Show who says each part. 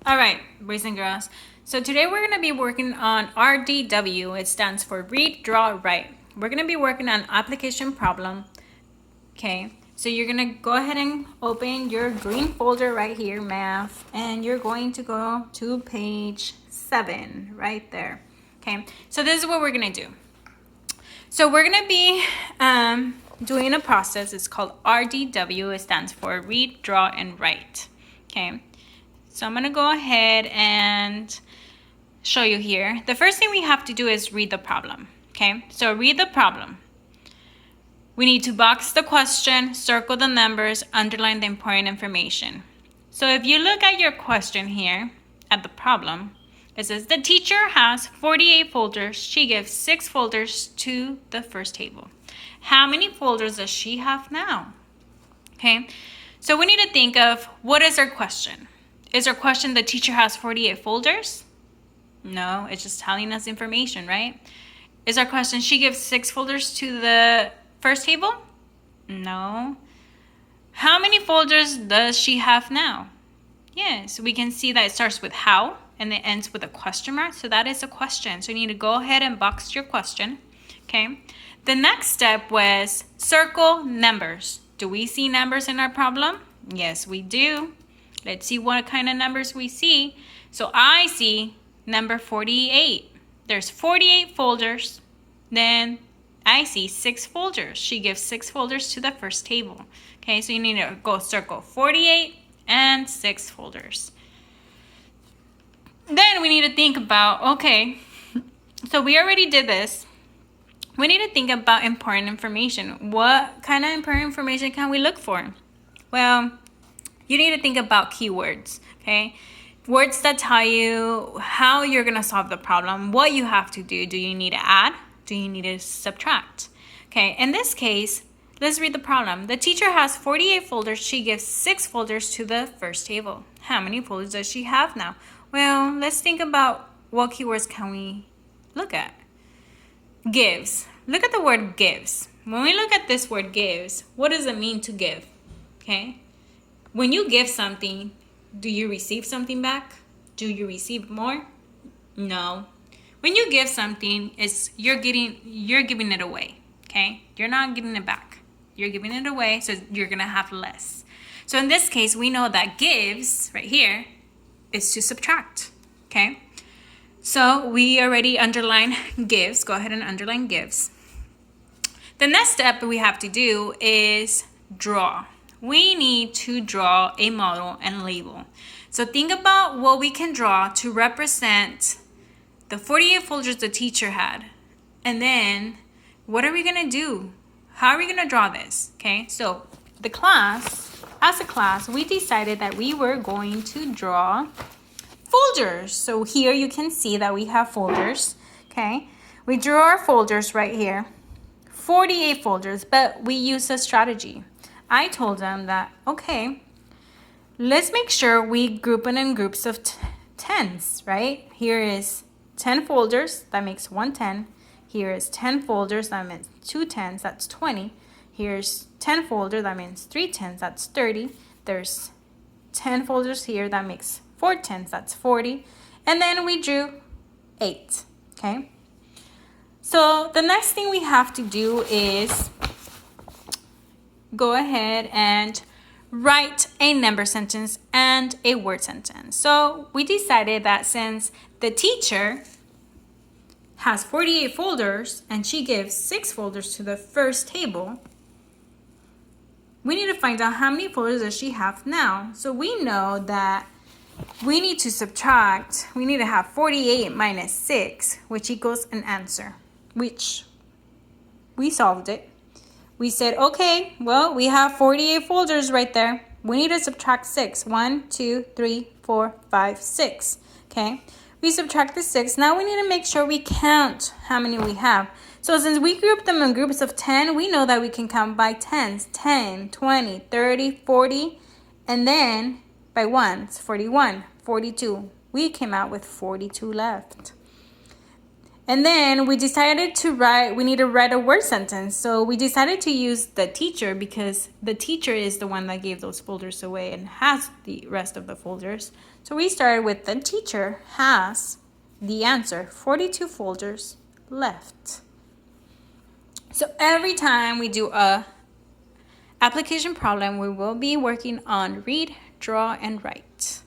Speaker 1: All right, boys and girls. So today we're going to be working on RDW. It stands for Read, Draw, Write. We're going to be working on application problem. Okay, so you're going to go ahead and open your green folder right here, math, and you're going to go to page 7 right there. Okay, so this is what we're going to do. So we're going to be doing a process. It's called RDW. It stands for Read, Draw, and Write. Okay. So I'm going to go ahead and show you here. The first thing we have to do is read the problem. Okay, so read the problem. We need to box the question, circle the numbers, underline the important information. So if you look at your question here, at the problem, it says the teacher has 48 folders. She gives 6 folders to the first table. How many folders does she have now? Okay, so we need to think of what is our question. Is our question the teacher has 48 folders? No, it's just telling us information, right? Is our question she gives 6 folders to the first table? No. How many folders does she have now? Yes, we can see that it starts with how and it ends with a question mark. So that is a question. So you need to go ahead and box your question. Okay. The next step was circle numbers. Do we see numbers in our problem? Yes, we do. Let's see what kind of numbers we see. So I see number 48. There's 48 folders. Then I see 6 folders. She gives 6 folders to the first table. Okay, so you need to go circle 48 and 6 folders. Then we need to think about, okay, so we already did this. We need to think about important information. What kind of important information can we look for? Well, you need to think about keywords, okay? Words that tell you how you're going to solve the problem, what you have to do. Do you need to add? Do you need to subtract? Okay, in this case, let's read the problem. The teacher has 48 folders. She gives 6 folders to the first table. How many folders does she have now? Well, let's think about what keywords can we look at. Gives. Look at the word gives. When we look at this word gives, what does it mean to give? Okay. When you give something, do you receive something back? Do you receive more? No. When you give something, you're giving it away. Okay? You're not giving it back. You're giving it away, so you're gonna have less. So in this case, we know that gives right here is to subtract. Okay? So we already underline gives. Go ahead and underline gives. The next step we have to do is draw. We need to draw a model and label. So think about what we can draw to represent the 48 folders the teacher had. And then what are we going to do? How are we going to draw this? Okay, so as a class, we decided that we were going to draw folders. So here you can see that we have folders. Okay, we drew our folders right here. 48 folders, but we used a strategy. I told them that, okay, let's make sure we group it in groups of 10s, right? Here is 10 folders, that makes 1 10. Here is 10 folders, that means 2 10s, that's 20. Here's 10 folders, that means 3 10s, that's 30. There's 10 folders here, that makes 4 10s, that's 40. And then we drew 8, okay? So the next thing we have to do is go ahead and write a number sentence and a word sentence. So we decided that since the teacher has 48 folders and she gives 6 folders to the first table, we need to find out how many folders does she have now. So we know that we need to subtract. We need to have 48 minus 6, which equals an answer, which we solved it. We said, okay, well, we have 48 folders right there. We need to subtract 6. 1, 2, 3, 4, 5, 6. Okay, we subtract the 6. Now we need to make sure we count how many we have. So since we grouped them in groups of 10, we know that we can count by 10s. 10, 20, 30, 40, and then by 1s, 41, 42. We came out with 42 left. And then we decided we need to write a word sentence. So we decided to use the teacher because the teacher is the one that gave those folders away and has the rest of the folders. So we started with the teacher has the answer, 42 folders left. So every time we do a application problem, we will be working on read, draw, and write.